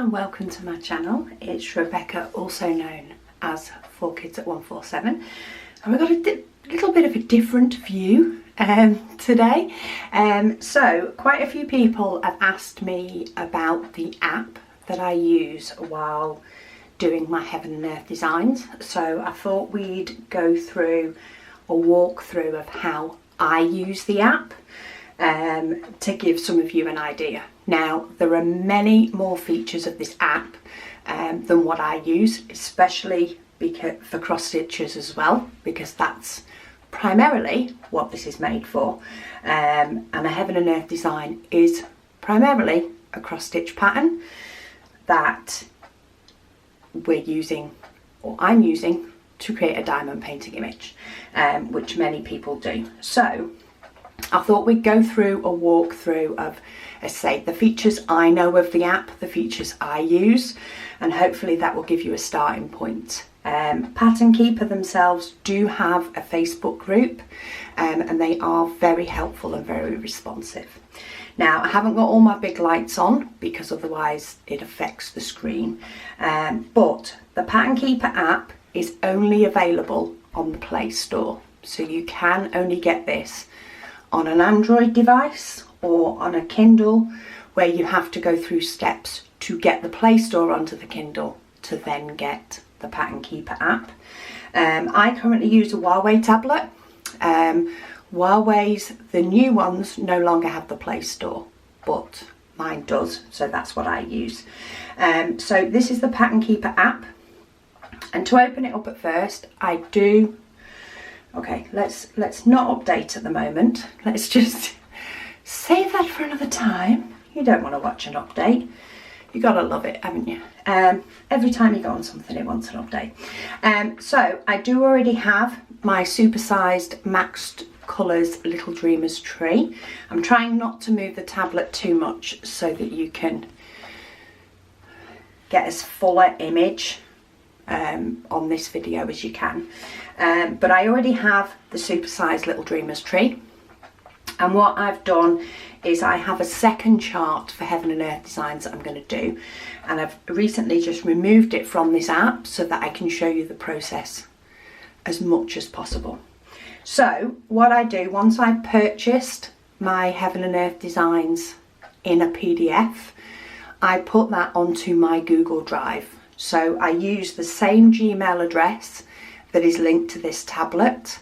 and welcome to my channel. It's Rebecca, also known as 4Kids at 147, and we've got a little bit of a different view today. So quite a few people have asked me about the app that I use while doing my heaven and earth designs, so I thought we'd go through a walkthrough of how I use the app to give some of you an idea. Now, there are many more features of this app than what I use, especially for cross stitches as well, because that's primarily what this is made for. And a heaven and earth design is primarily a cross stitch pattern that we're using, or I'm using, to create a diamond painting image, which many people do. So I thought we'd go through a walkthrough of, let's say, the features I know of the app, the features I use, and hopefully that will give you a starting point. Pattern Keeper themselves do have a Facebook group, and they are very helpful and very responsive. Now, I haven't got all my big lights on because otherwise it affects the screen, but the Pattern Keeper app is only available on the Play Store, so you can only get this on an Android device or on a Kindle, where you have to go through steps to get the Play Store onto the Kindle to then get the Pattern Keeper app. I currently use a Huawei tablet. Huawei's, the new ones, no longer have the Play Store, but mine does, so that's what I use. So this is the Pattern Keeper app, and to open it up at first, I do. Okay, let's not update at the moment. Let's just save that for another time. You don't want to watch an update. You gotta love it, haven't you? Every time you go on something, it wants an update. So I do already have my supersized maxed colours Little Dreamers tree. I'm trying not to move the tablet too much so that you can get as fuller image on this video as you can. But I already have the supersized Little Dreamers tree, and what I've done is I have a second chart for heaven and earth designs that I'm going to do, and I've recently just removed it from this app so that I can show you the process as much as possible. So what I do, once I've purchased my heaven and earth designs in a PDF, I put that onto my Google Drive. So I use the same Gmail address that is linked to this tablet.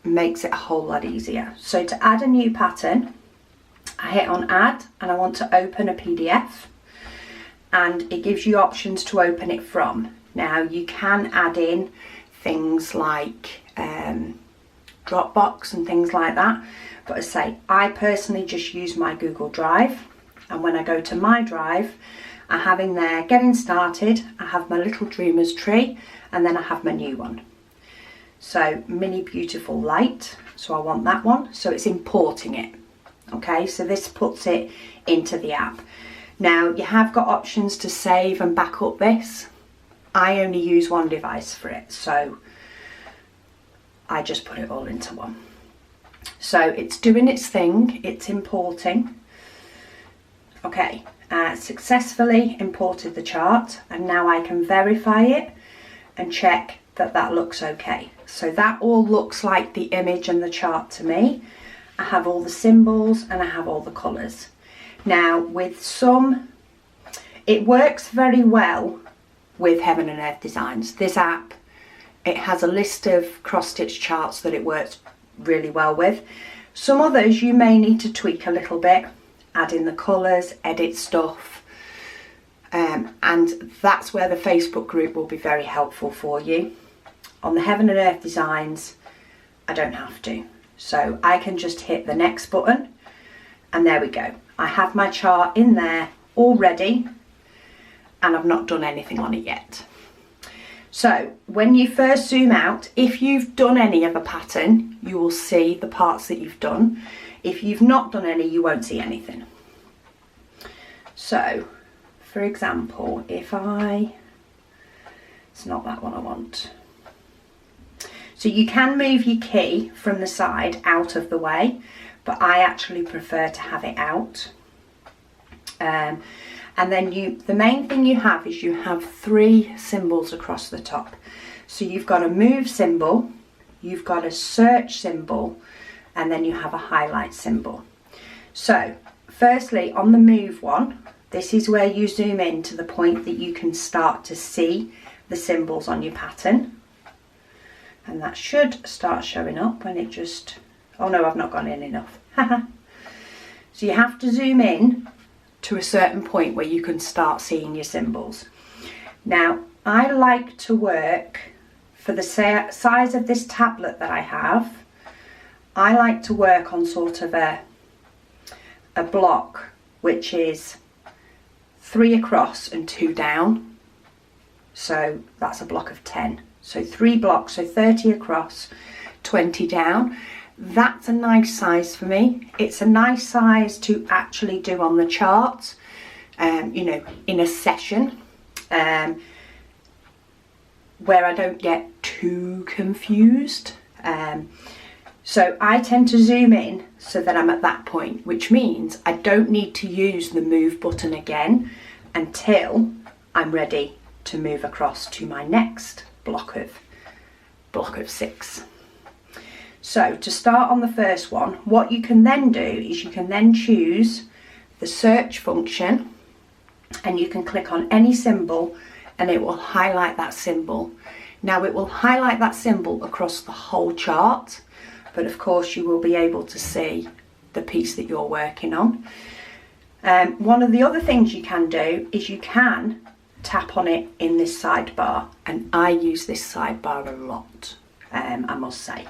Makes it a whole lot easier. So to add a new pattern, I hit on add, and I want to open a PDF, and it gives you options to open it from. Now you can add in things like Dropbox and things like that, but as I say, I personally just use my Google Drive, and when I go to my drive, I have in there getting started, I have my Little Dreamers tree, and then I have my new one. So Mini Beautiful Light, so I want that one, so it's importing it. Okay, so this puts it into the app. Now you have got options to save and back up this. I only use one device for it, so I just put it all into one. So it's doing its thing, it's importing. Okay, successfully imported the chart, and now I can verify it and check that that looks okay. So that all looks like the image and the chart to me. I have all the symbols and I have all the colours. Now with some, it works very well with heaven and earth designs. This app, it has a list of cross stitch charts that it works really well with. Some others you may need to tweak a little bit, add in the colours, edit stuff, and that's where the Facebook group will be very helpful for you. On the heaven and earth designs, I don't have to, so I can just hit the next button, and there we go. I have my chart in there already, and I've not done anything on it yet. So when you first zoom out, if you've done any of a pattern, you will see the parts that you've done. If you've not done any, you won't see anything. So for example, if it's not that one I want. So you can move your key from the side out of the way, but I actually prefer to have it out. And And then the main thing you have is you have 3 symbols across the top. So you've got a move symbol, you've got a search symbol, and then you have a highlight symbol. So firstly, on the move one, this is where you zoom in to the point that you can start to see the symbols on your pattern. And that should start showing up when it just, oh no, I've not gone in enough. So you have to zoom in to a certain point where you can start seeing your symbols. Now, I like to work, for the size of this tablet that I have, I like to work on sort of a block which is 3 across and 2 down. So that's a block of 10. So 3 blocks, so 30 across, 20 down. That's a nice size for me. It's a nice size to actually do on the chart, you know, in a session, where I don't get too confused. So I tend to zoom in so that I'm at that point, which means I don't need to use the move button again until I'm ready to move across to my next block of 6. So to start on the first one, what you can then do is you can then choose the search function, and you can click on any symbol and it will highlight that symbol. Now it will highlight that symbol across the whole chart, but of course you will be able to see the piece that you're working on. One of the other things you can do is you can tap on it in this sidebar, and I use this sidebar a lot, I must say.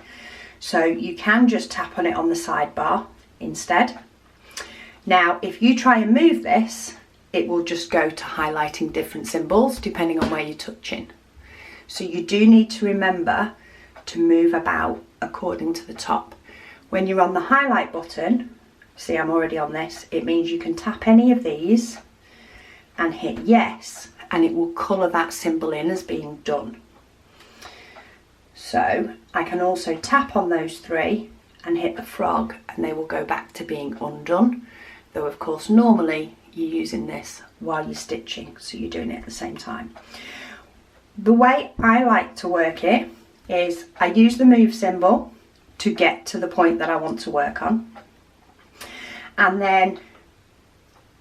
So you can just tap on it on the sidebar instead. Now if you try and move this, it will just go to highlighting different symbols depending on where you're touching. So you do need to remember to move about according to the top. When you're on the highlight button, see I'm already on this, it means you can tap any of these and hit yes, and it will colour that symbol in as being done. So I can also tap on those 3 and hit the frog, and they will go back to being undone, though of course normally you're using this while you're stitching, so you're doing it at the same time. The way I like to work it is I use the move symbol to get to the point that I want to work on, and then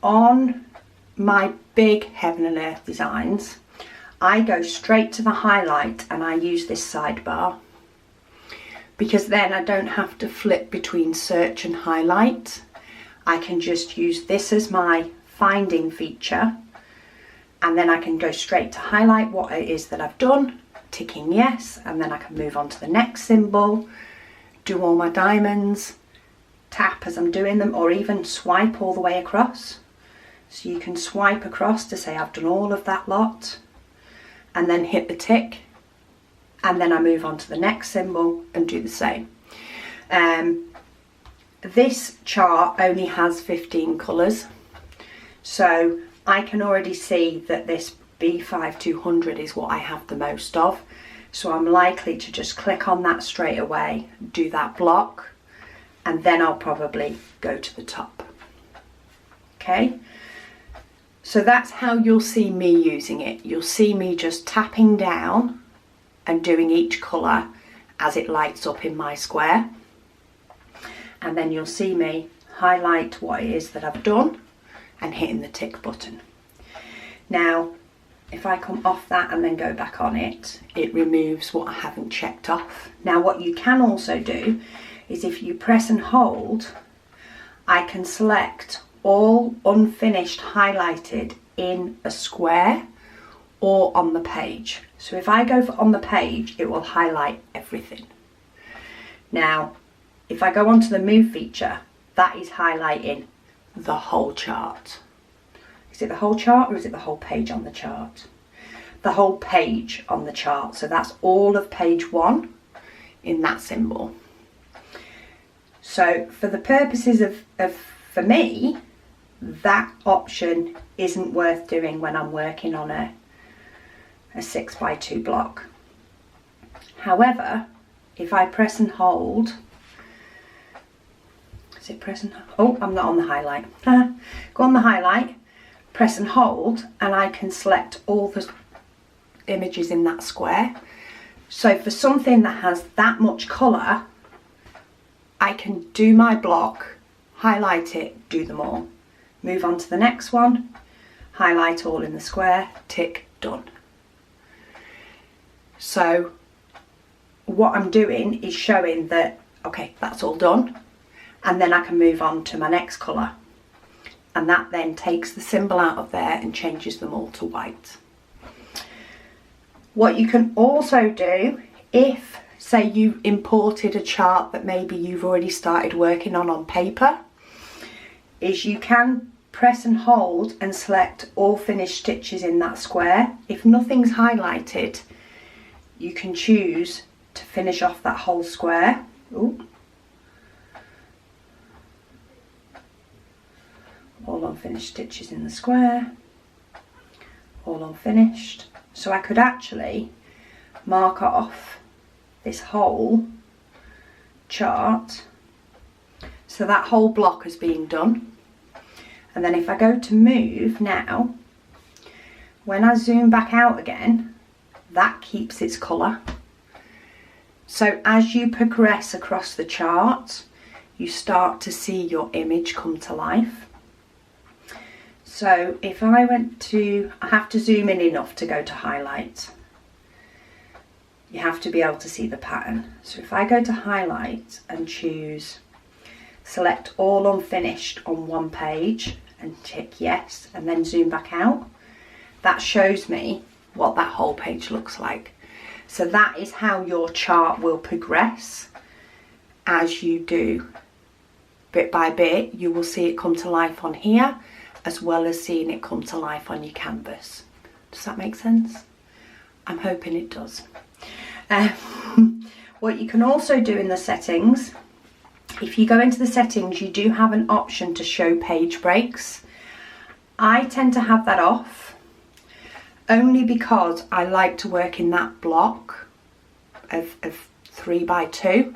on my big heaven and earth designs I go straight to the highlight and I use this sidebar, because then I don't have to flip between search and highlight. I can just use this as my finding feature, and then I can go straight to highlight what it is that I've done, ticking yes, and then I can move on to the next symbol, do all my diamonds, tap as I'm doing them, or even swipe all the way across. So you can swipe across to say I've done all of that lot, and then hit the tick, and then I move on to the next symbol and do the same. This chart only has 15 colours, so I can already see that this B5200 is what I have the most of, so I'm likely to just click on that straight away, do that block, and then I'll probably go to the top. Okay, so that's how you'll see me using it. You'll see me just tapping down and doing each colour as it lights up in my square, and then you'll see me highlight what it is that I've done and hitting the tick button. Now if I come off that and then go back on it, it removes what I haven't checked off. Now what you can also do is if you press and hold, I can select all unfinished highlighted in a square or on the page. So if I go for on the page, it will highlight everything. Now if I go onto the move feature, that is highlighting the whole chart. Is it the whole chart or is it the whole page on the chart? The whole page on the chart. So that's all of page 1 in that symbol. So for the purposes of for me, that option isn't worth doing when I'm working on a 6x2 block. However, if I press and hold, is it press and hold? Oh, I'm not on the highlight. Go on the highlight, press and hold, and I can select all the images in that square. So for something that has that much colour, I can do my block, highlight it, do them all. Move on to the next one, highlight all in the square, tick, done. So what I'm doing is showing that, okay, that's all done, and then I can move on to my next colour, and that then takes the symbol out of there and changes them all to white. What you can also do, if say you imported a chart that maybe you've already started working on paper, is you can press and hold and select all finished stitches in that square. If nothing's highlighted, you can choose to finish off that whole square. Ooh. All unfinished stitches in the square, all unfinished. So I could actually mark off this whole chart, so that whole block has been done. And then if I go to move now, when I zoom back out again, that keeps its colour. So as you progress across the chart, you start to see your image come to life. So if I went to, I have to zoom in enough to go to highlight. You have to be able to see the pattern. So if I go to highlight and choose select all unfinished on one page and tick yes, and then zoom back out, that shows me what that whole page looks like. So that is how your chart will progress as you do bit by bit. You will see it come to life on here, as well as seeing it come to life on your canvas. Does that make sense? I'm hoping it does. What you can also do in the settings, if you go into the settings, you do have an option to show page breaks. I tend to have that off, only because I like to work in that block of 3 by 2,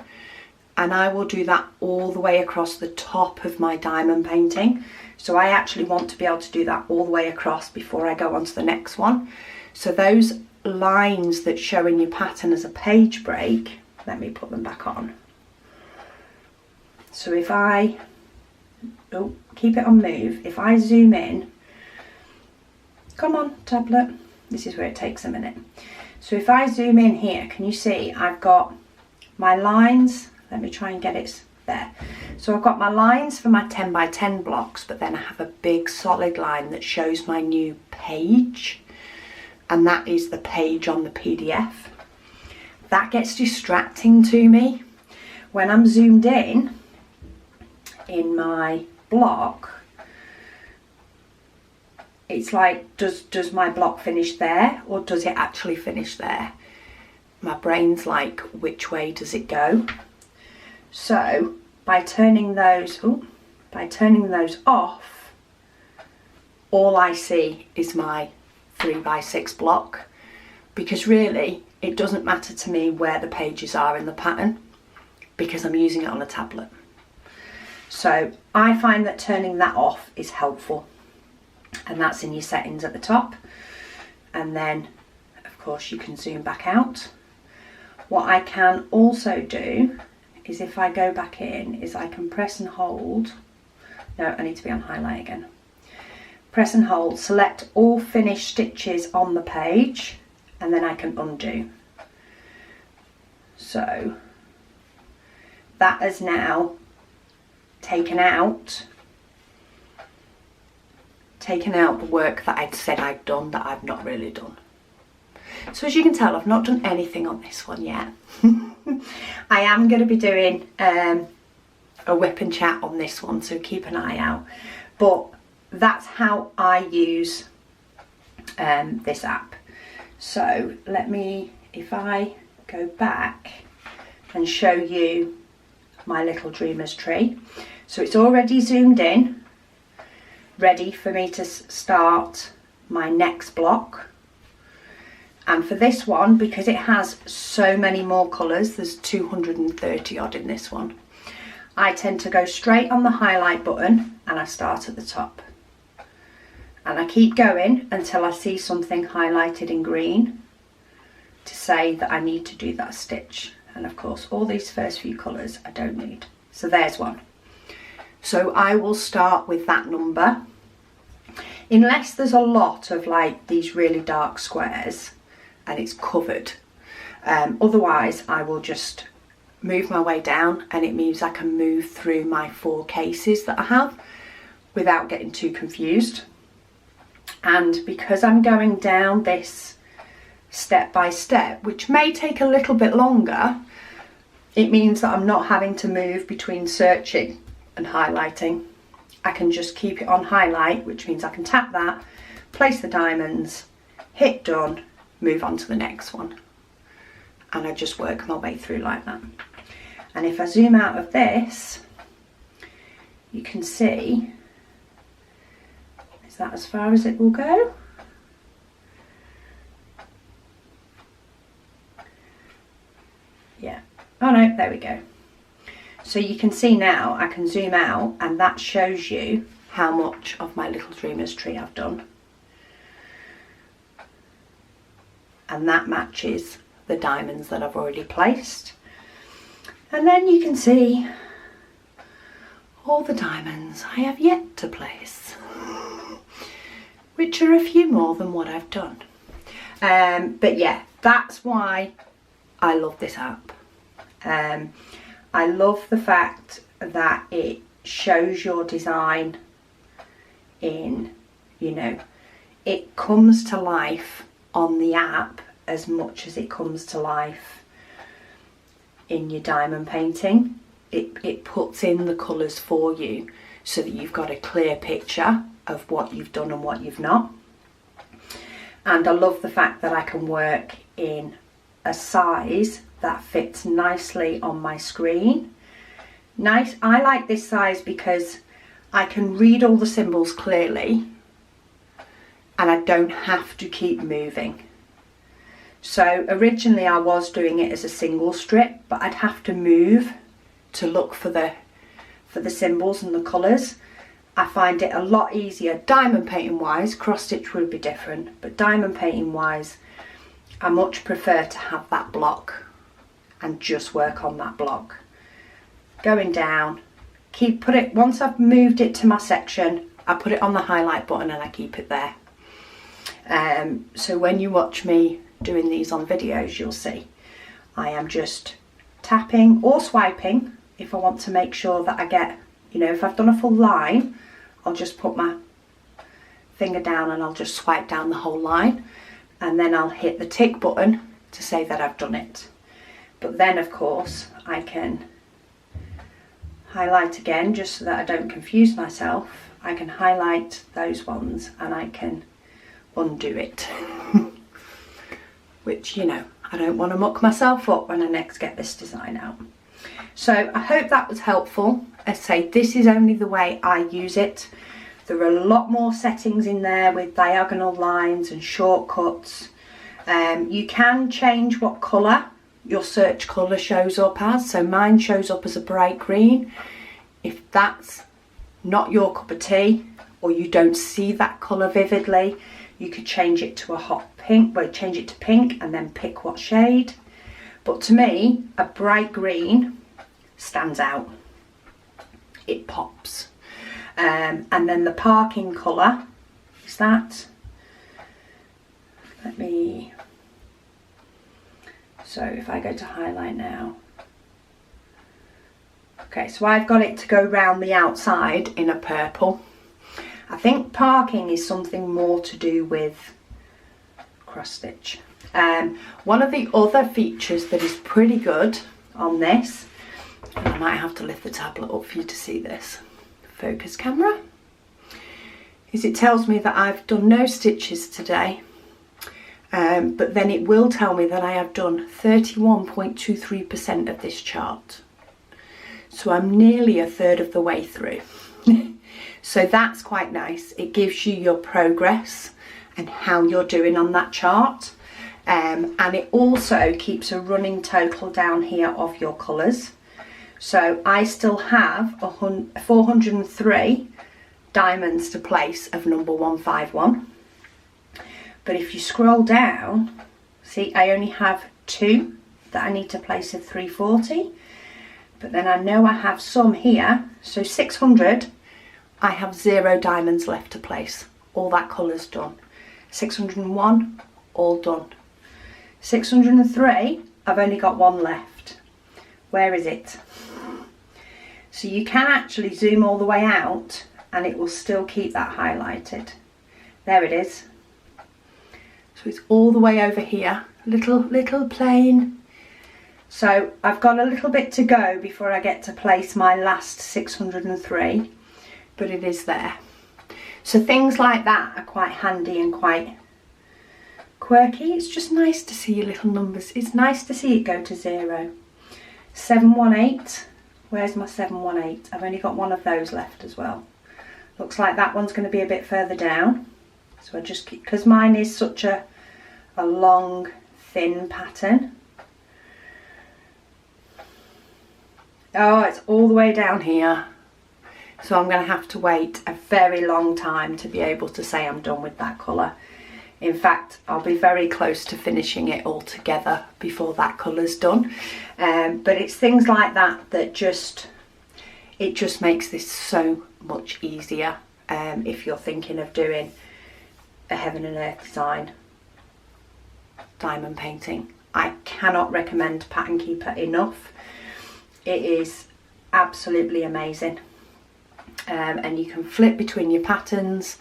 and I will do that all the way across the top of my diamond painting. So I actually want to be able to do that all the way across before I go on to the next one. So those lines that show in your pattern as a page break, let me put them back on. So if I, oh, keep it on move, if I zoom in, come on tablet, this is where it takes a minute. So if I zoom in here, can you see I've got my lines, let me try and get it there. So I've got my lines for my 10 by 10 blocks, but then I have a big solid line that shows my new page, and that is the page on the PDF. That gets distracting to me. When I'm zoomed in my block, it's like, does my block finish there, or does it actually finish there? My brain's like, which way does it go? So by turning those off, all I see is my 3 by 6 block, because really it doesn't matter to me where the pages are in the pattern, because I'm using it on a tablet. So I find that turning that off is helpful, and that's in your settings at the top. And then of course you can zoom back out. What I can also do is, if I go back in, is I can press and hold. No, I need to be on highlight again. Press and hold, select all finished stitches on the page, and then I can undo. So that has now taken out the work that I'd said I'd done that I've not really done. So as you can tell, I've not done anything on this one yet. I am going to be doing a whip and chat on this one, so keep an eye out. But that's how I use this app. So let me, if I go back and show you my little dreamer's tree. So it's already zoomed in, ready for me to start my next block. And for this one, because it has so many more colours, there's 230 odd in this one, I tend to go straight on the highlight button and I start at the top. And I keep going until I see something highlighted in green to say that I need to do that stitch. And of course, all these first few colours I don't need. So there's one. So I will start with that number. Unless there's a lot of like these really dark squares and it's covered. Otherwise, I will just move my way down, and it means I can move through my 4 cases that I have without getting too confused. And because I'm going down this step by step, which may take a little bit longer, it means that I'm not having to move between searching and highlighting. I can just keep it on highlight, which means I can tap that, place the diamonds, hit done, move on to the next one. And I just work my way through like that. And if I zoom out of this, you can see, is that as far as it will go? Yeah. Oh no, there we go. So you can see now, I can zoom out, and that shows you how much of my Little Dreamers tree I've done. And that matches the diamonds that I've already placed. And then you can see all the diamonds I have yet to place, which are a few more than what I've done. But yeah, that's why I love this app. I love the fact that it shows your design in, you know, it comes to life on the app as much as it comes to life in your diamond painting. It puts in the colours for you so that you've got a clear picture of what you've done and what you've not. And I love the fact that I can work in a size that fits nicely on my screen. Nice. I like this size because I can read all the symbols clearly and I don't have to keep moving. So originally I was doing it as a single strip, but I'd have to move to look for the symbols and the colours. I find it a lot easier diamond painting wise. Cross stitch would be different, but diamond painting wise I much prefer to have that block and just work on that block. Going down, once I've moved it to my section, I put it on the highlight button and I keep it there. So when you watch me doing these on videos, you'll see I am just tapping or swiping if I want to make sure that I get, you know, if I've done a full line, I'll just put my finger down and I'll just swipe down the whole line, and then I'll hit the tick button to say that I've done it. But then of course I can highlight again just so that I don't confuse myself. I can highlight those ones and I can undo it. Which, you know, I don't want to muck myself up when I next get this design out. So I hope that was helpful. As I say, this is only the way I use it. There are a lot more settings in there with diagonal lines and shortcuts. You can change what colour your search colour shows up as. So mine shows up as a bright green. If that's not your cup of tea, or you don't see that colour vividly, you could change it to a hot pink, well, change it to pink and then pick what shade. But to me, a bright green stands out. It pops. And then the parking colour is that. So if I go to highlight now. Okay, so I've got it to go round the outside in a purple. I think parking is something more to do with cross stitch. One of the other features that is pretty good on this, and I might have to lift the tablet up for you to see this, focus camera, is it tells me that I've done no stitches today, but then it will tell me that I have done 31.23% of this chart. So I'm nearly a third of the way through. So that's quite nice. It gives you your progress and how you're doing on that chart. And it also keeps a running total down here of your colours. So I still have 403 diamonds to place of number 151. But if you scroll down, see, I only have 2 that I need to place of 340. But then I know I have some here, so 600, I have 0 diamonds left to place. All that colour's done. 601, all done. 603, I've only got 1 left. Where is it? So you can actually zoom all the way out and it will still keep that highlighted. There it is. So it's all the way over here, little plain. So I've got a little bit to go before I get to place my last 603, but it is there. So things like that are quite handy and quite quirky. It's just nice to see your little numbers. It's nice to see it go to 0. 718, where's my 718? I've only got 1 of those left as well. Looks like that one's going to be a bit further down. So I just keep, because mine is such a long, thin pattern. Oh, it's all the way down here. So I'm going to have to wait a very long time to be able to say I'm done with that colour. In fact, I'll be very close to finishing it all together before that colour's done. But it's things like that that it just makes this so much easier if you're thinking of doing a heaven and earth design diamond painting. I cannot recommend Pattern Keeper enough. It is absolutely amazing. And you can flip between your patterns,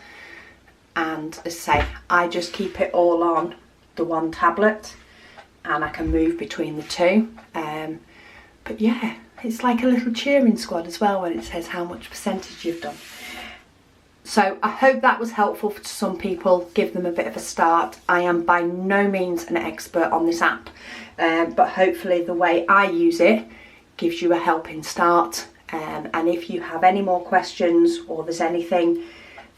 and as I say, I just keep it all on the one tablet and I can move between the 2. But yeah, it's like a little cheering squad as well when it says how much percentage you've done. So I hope that was helpful to some people, give them a bit of a start. I am by no means an expert on this app, but hopefully the way I use it gives you a helping start. And if you have any more questions, or there's anything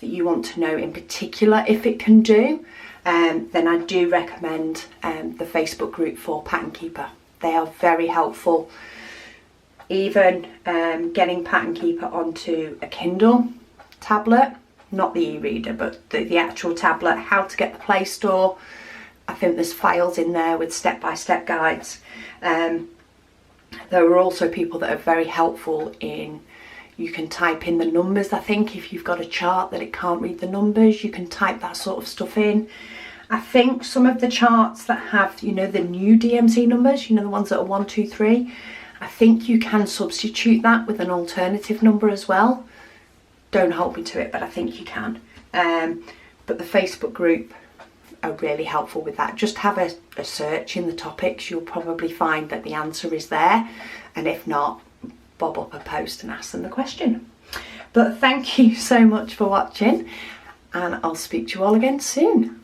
that you want to know in particular if it can do, then I do recommend the Facebook group for Pattern Keeper. They are very helpful. Even getting Pattern Keeper onto a Kindle tablet, not the e-reader but the actual tablet, how to get the Play Store. I think there's files in there with step-by-step guides. There are also people that are very helpful in, you can type in the numbers. I think if you've got a chart that it can't read the numbers, you can type that sort of stuff in. I think some of the charts that have, you know, the new DMC numbers, you know, the ones that are 1, 2, 3, I think you can substitute that with an alternative number as well. Don't hold me to it, but I think you can. But the Facebook group are really helpful with that. Just have a search in the topics. You'll probably find that the answer is there. And if not, bob up a post and ask them the question. But thank you so much for watching, and I'll speak to you all again soon.